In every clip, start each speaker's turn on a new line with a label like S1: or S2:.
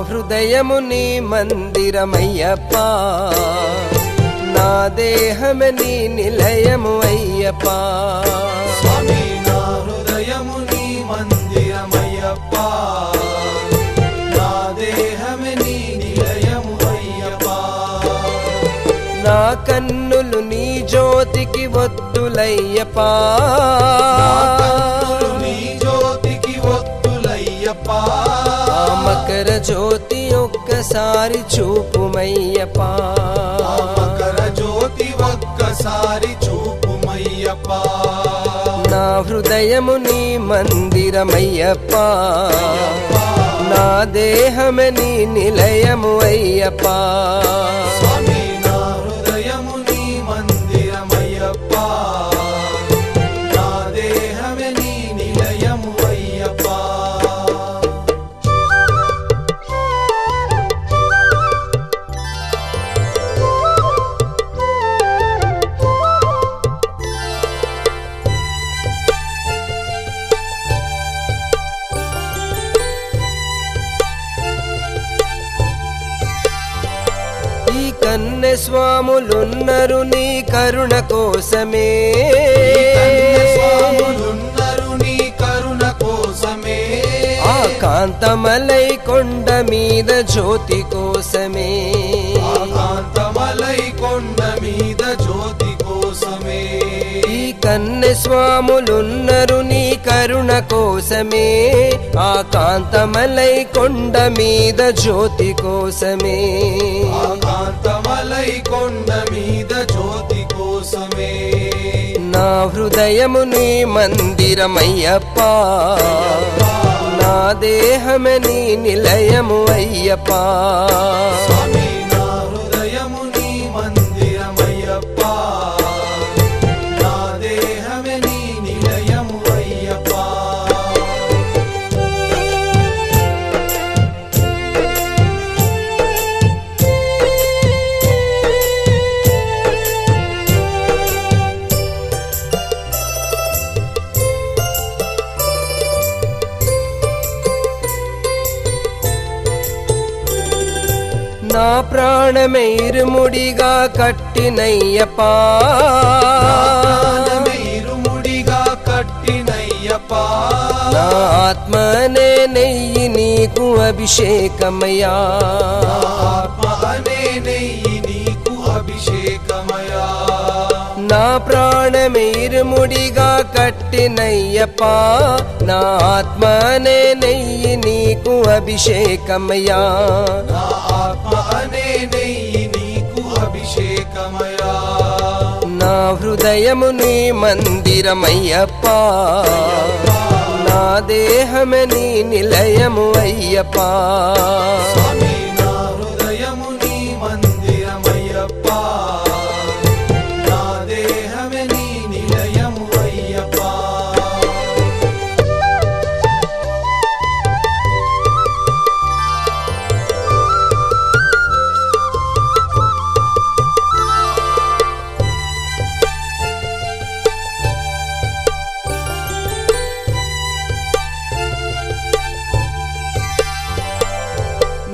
S1: హృదయము నీ మందిరమయ్యప్పా, నా దేహమే నీ నిలయము అయ్యప్పా.
S2: స్వామి నా హృదయము నీ మందిరమయ్యప్పా, నా దేహమే నీ నిలయము అయ్యప్పా.
S1: నా కన్నులు నీ జ్యోతికి ఒత్తులయ్యప్పా,
S2: నీ జ్యోతికి ఒత్తులయ్యప్పా.
S1: ఆ మకర జ్యోతి ఒక్కసారి చూపుమయ్యప్పా,
S2: మకర జ్యోతి ఒక్కసారి చూపుమయ్యప్పా.
S1: నా హృదయము నీ మందిరమయ్యప్పా, నా దేహమే నీ నిలయము అయ్యప్పా.
S2: స్వామి నా హృదయము నీ మందిరమయ్యప్పా, నా దేహమే నీ నిలయము అయ్యప్పా.
S1: ఈ కన్నె స్వాములున్నరు నీ కరుణ కోసమే,
S2: స్వాములున్నరు నీ కరుణ కోసమే.
S1: ఆ కాంతమలై కొండ మీద జ్యోతి కోసమే,
S2: కాంతమలై కొండ మీద జ్యోతి కోసమే.
S1: ఈ కన్నె స్వాములున్నరు నీ కరుణ కోసమే, ఆ కాంతమలై కొండ మీద జ్యోతి కోసమే.
S2: కాంతమలై కొండ మీద జ్యోతి కోసమే.
S1: నా హృదయము నీ మందిరమయ్యప్పా, నా దేహమే నీ నిలయము అయ్యప్పా.
S2: స్వామి నా హృదయము నీ మందిరమయ్యప్పా, నా దేహమే నీ నిలయము అయ్యప్పా.
S1: నా ప్రాణమే ఇరుముడిగా కట్టినయ్యప్పా,
S2: ఇరుముడిగా కట్టినయ్యప్పా.
S1: నా ఆత్మనే నెయ్యి నీకు అభిషేకమయ్యా,
S2: ఆత్మ అనే నెయ్యి నీకు అభిషేకమయా.
S1: నా ప్రాణమే ఇరుముడిగా కట్టినయ్యప్పా, నా ఆత్మనే నెయ్యి నీకు అభిషేకమయ్యా.
S2: ఆత్మ అనే నెయ్యి నీకు అభిషేకమయా.
S1: నా హృదయము నీ మందిరమయ్యప్పా, నా దేహమే నీ నిలయము అయ్యప్పా.
S2: స్వామి నా హృదయము నీ మందిరమయ్యప్పా, నా దేహమే నీ నిలయము అయ్యప్పా.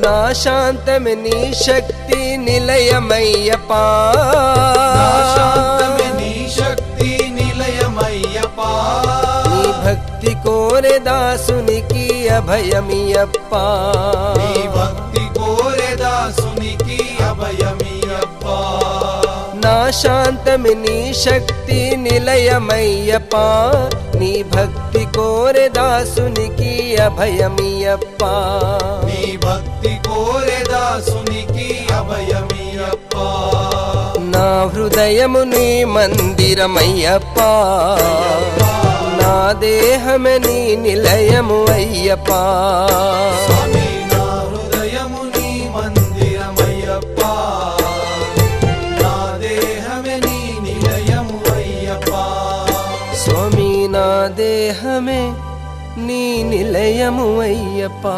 S1: నా శాంతమే నీ శక్తి నిలయమయ్యప్పా,
S2: శాంతమే నీ శక్తి నిలయమయ్యప్పా.
S1: నీ భక్తి కోరే దాసునికి అభయమియప్పా,
S2: నీ భక్తి కోరే దాసునికి అభయమియప్పా.
S1: నా శాంతమే నీ శక్తి నిలయమయ్యప్పా, నీ భక్తి కోరే దాసునికి అభయమియప్పా.
S2: నీ భక్తి కోరే దాసునికి అభయమియప్పా.
S1: నా హృదయము నీ మందిరమయ్యప్పా, నా దేహమే నీ నిలయము అయ్యప్పా.
S2: స్వామి నా హృదయము నీ మందిరమయ్యప్పా, నా దేహమే నీ నిలయము అయ్యప్పా.
S1: స్వామి నా దేహమే నీ నిలయము అయ్యప్పా.